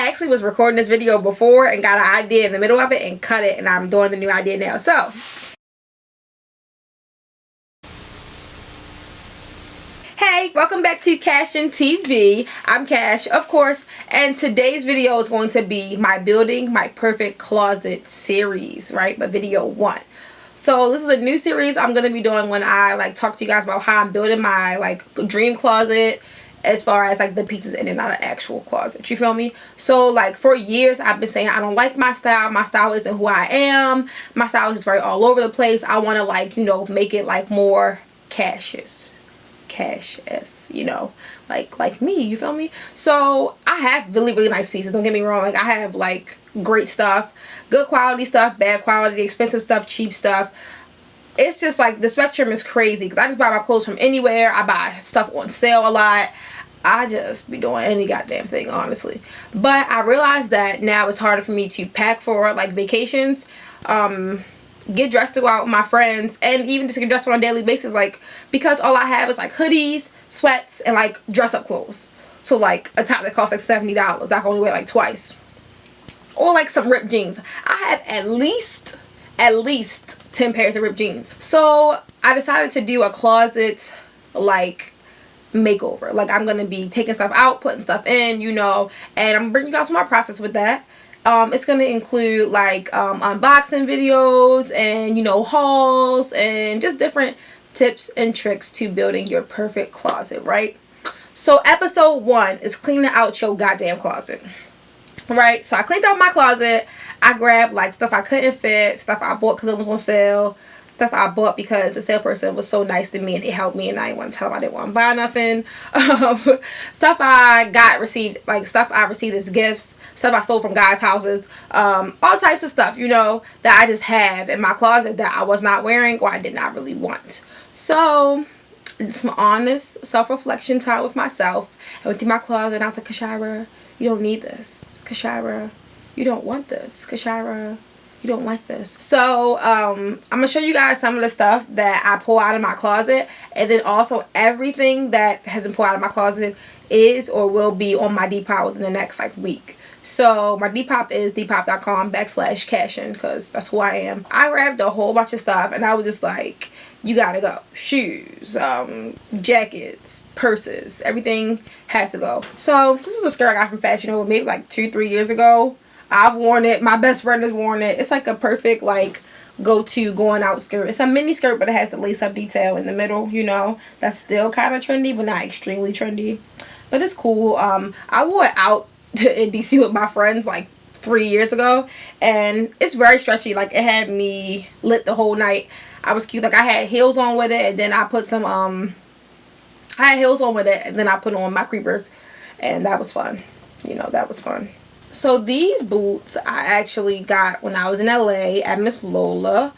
I actually was recording this video before and got an idea in the middle of it and cut it, and I'm doing the new idea now. So hey, welcome back to Kashionn TV. I'm Cash, of course, and today's video is going to be my building my perfect closet series, right? But video 1. So this is a new series I'm going to be doing when I talk to you guys about how I'm building my dream closet, as far as the pieces in and out of actual closet. You feel me? So for years I've been saying I don't like my style. My style isn't who I am. My style is very all over the place. I want to make it more cash-ish, like me, you feel me? So I have really nice pieces, don't get me wrong. I have great stuff, good quality stuff, bad quality, expensive stuff, cheap stuff. It's just the spectrum is crazy because I just buy my clothes from anywhere. I buy stuff on sale a lot. I just be doing any goddamn thing, honestly. But I realized that now it's harder for me to pack for vacations, get dressed to go out with my friends, and even just get dressed on a daily basis, because all I have is hoodies, sweats, and dress up clothes. So a top that costs $70 I can only wear twice, or some ripped jeans. I have at least 10 pairs of ripped jeans. So I decided to do a closet makeover. I'm gonna be taking stuff out, putting stuff in, and I'm gonna bring you guys my process with that. It's gonna include unboxing videos and hauls and just different tips and tricks to building your perfect closet, right? So episode 1 is cleaning out your goddamn closet, right? So I cleaned out my closet. I grabbed stuff I couldn't fit, stuff I bought because it was on sale, stuff I bought because the salesperson was so nice to me and they helped me and I didn't want to tell them I didn't want to buy nothing. Stuff I received as gifts, stuff I stole from guys' houses, all types of stuff, that I just have in my closet that I was not wearing or I did not really want. So it's some honest self-reflection time with myself. I went through my closet and I was like, Kashira, you don't need this. Kashira, you don't want this. Kashira, you don't like this. So I'm gonna show you guys some of the stuff that I pull out of my closet, and then also everything that has been pulled out of my closet is or will be on my Depop within the next week. So my Depop is depop.com/Kashionn, because that's who I am. I grabbed a whole bunch of stuff and I was just like, you gotta go. Shoes, jackets, purses, everything had to go. So this is a skirt I got from Fashion Nova maybe 2-3 years ago. I've worn it. My best friend has worn it. It's a perfect go-to going out skirt. It's a mini skirt, but it has the lace-up detail in the middle, That's still kind of trendy, but not extremely trendy. But it's cool. I wore it out in DC with my friends 3 years ago, and it's very stretchy. It had me lit the whole night. I was cute. I had heels on with it, and then I put some I had heels on with it, and then I put on my creepers, and that was fun. That was fun. So these boots I actually got when I was in LA at Miss Lola.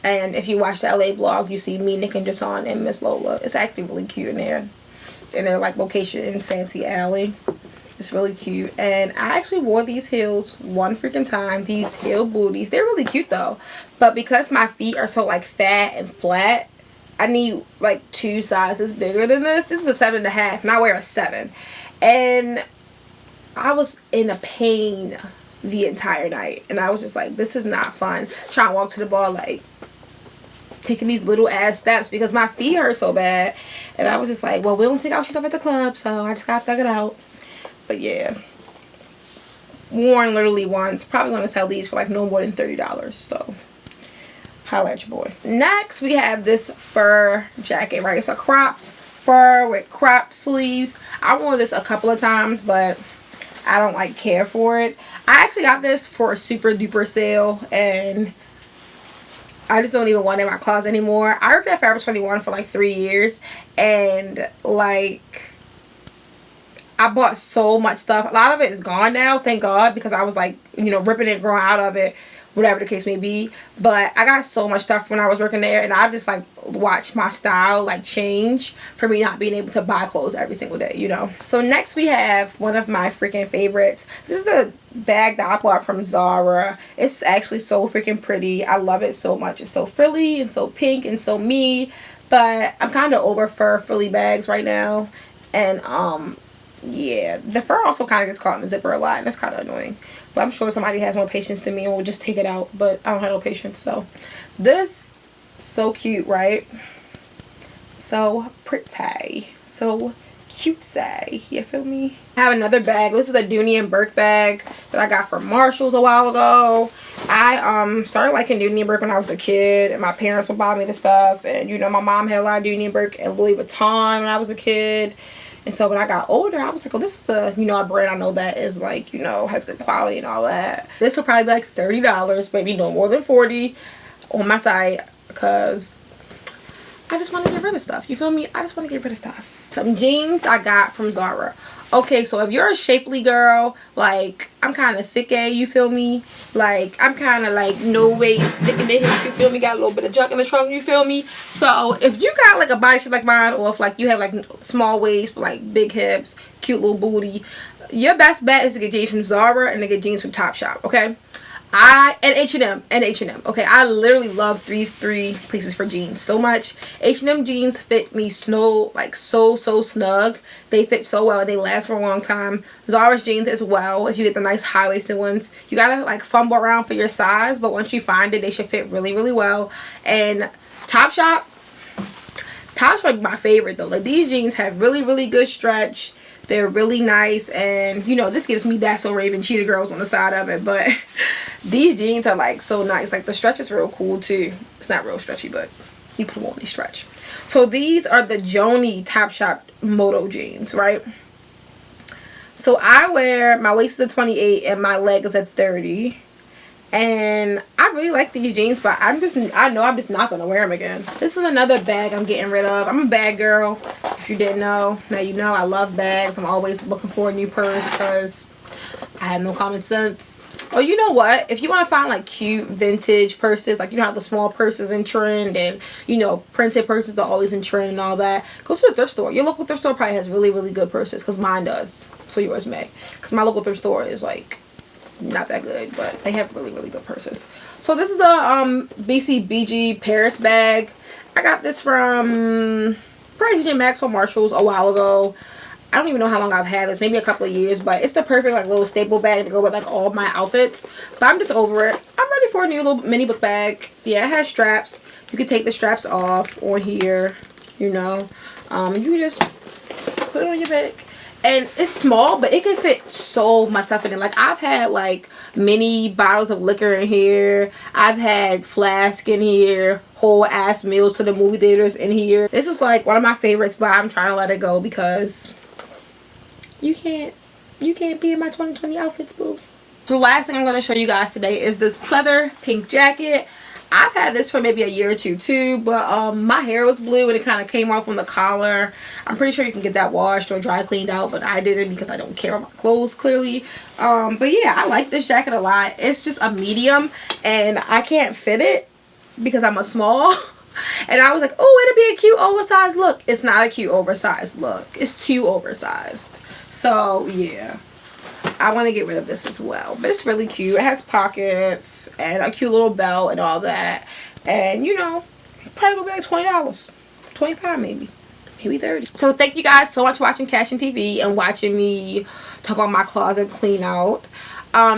And if you watch the LA vlog, you see me, Nick, and Jason and Miss Lola. It's actually really cute in there. In their location in Santee Alley. It's really cute. And I actually wore these heels one freaking time. These heel booties. They're really cute though. But because my feet are so fat and flat, I need 2 sizes bigger than this. This is a 7.5 and I wear a 7. And I was in a pain the entire night, and I was just like, this is not fun. Trying to walk to the bar taking these little ass steps because my feet hurt so bad. And I was just like, well, we don't take our shoes off at the club, so I just gotta thug it out. But yeah, worn literally once. Probably gonna sell these for no more than $30, so holla at your boy. Next we have this fur jacket, right? It's a cropped fur with cropped sleeves. I wore this a couple of times, but I don't care for it. I actually got this for a super duper sale, and I just don't even want it in my closet anymore. I worked at Forever 21 for 3 years, and I bought so much stuff. A lot of it is gone now, thank God, because I was ripping it, growing out of it, whatever the case may be. But I got so much stuff when I was working there, and I just watched my style change for me not being able to buy clothes every single day, So next we have one of my freaking favorites. This is the bag that I bought from Zara. It's actually so freaking pretty. I love it so much. It's so frilly and so pink and so me. But I'm kind of over frilly bags right now, and yeah, the fur also kind of gets caught in the zipper a lot, and that's kind of annoying. But I'm sure somebody has more patience than me and will just take it out. But I don't have no patience. So this, so cute, right? So pretty. So cutesy. You feel me? I have another bag. This is a Dooney and Burke bag that I got from Marshall's a while ago. I started liking Dooney and Burke when I was a kid, and my parents would buy me the stuff. And you know, my mom had a lot of Dooney and Burke and Louis Vuitton when I was a kid. And so when I got older, I was like, oh, this is a, you know, a brand I know that is like, you know, has good quality and all that. This will probably be like $30, maybe no more than $40 on my site, because I just want to get rid of stuff. You feel me? I just want to get rid of stuff. Some jeans I got from Zara. Okay, so if you're a shapely girl, like, I'm kind of thick, you feel me? Like, I'm kind of like no waist, thick in the hips, you feel me? Got a little bit of junk in the trunk, you feel me? So if you got like a body shape like mine, or if like you have like small waist but like big hips, cute little booty, your best bet is to get jeans from Zara and to get jeans from Topshop, okay? And H&M, okay? I literally love these three places for jeans so much. H&M jeans fit me so snug. They fit so well and they last for a long time. Zara's jeans as well, if you get the nice high-waisted ones. You gotta like fumble around for your size, but once you find it, they should fit really, really well. And Topshop is my favorite though. Like, these jeans have really, really good stretch. They're really nice, and you know, this gives me That's So Raven Cheetah Girls on the side of it, but these jeans are like so nice. Like, the stretch is real cool too. It's not real stretchy, but you put them on, they stretch. So these are the Joni Topshop Moto jeans, right? So I wear, my waist is a 28 and my leg is a 30. And I really like these jeans, but I know I'm just not going to wear them again. This is another bag I'm getting rid of. I'm a bag girl, if you didn't know. Now you know I love bags. I'm always looking for a new purse because I have no common sense. Oh, you know what? If you want to find like cute vintage purses, like you know how the small purses in trend, and you know printed purses are always in trend and all that, go to the thrift store. Your local thrift store probably has really, really good purses, because mine does. So yours may. Because my local thrift store is like not that good, but they have really, really good purses. So this is a BCBG Paris bag. I got this from probably TJ Maxx or Marshalls a while ago. I don't even know how long I've had this, maybe a couple of years, but it's the perfect like little staple bag to go with like all of my outfits. But I'm just over it. I'm ready for a new little mini book bag. Yeah, it has straps. You can take the straps off on here, you know. You just put it on your back. And it's small, but it can fit so much stuff in it. Like, I've had like mini bottles of liquor in here. I've had flask in here. Whole ass meals to the movie theaters in here. This was like one of my favorites, but I'm trying to let it go because you can't be in my 2020 outfits, boo. So the last thing I'm going to show you guys today is this pleather pink jacket. I've had this for maybe a year or two too, but my hair was blue and it kind of came off on the collar. I'm pretty sure you can get that washed or dry cleaned out, but I didn't because I don't care about my clothes clearly. But yeah, I like this jacket a lot. It's just a medium and I can't fit it because I'm a small. And I was like, oh, it'll be a cute oversized look. It's not a cute oversized look. It's too oversized. So yeah, I want to get rid of this as well. But it's really cute. It has pockets and a cute little belt and all that. And you know, probably gonna be like $20. $25 maybe. Maybe 30. So thank you guys so much for watching Kashionn TV and watching me talk about my closet clean out.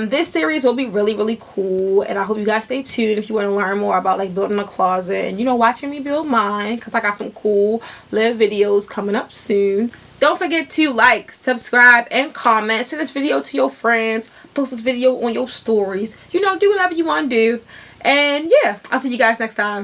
This series will be really, really cool, and I hope you guys stay tuned if you want to learn more about like building a closet and, you know, watching me build mine, because I got some cool little videos coming up soon. Don't forget to like, subscribe, and comment. Send this video to your friends. Post this video on your stories. You know, do whatever you want to do. And yeah, I'll see you guys next time.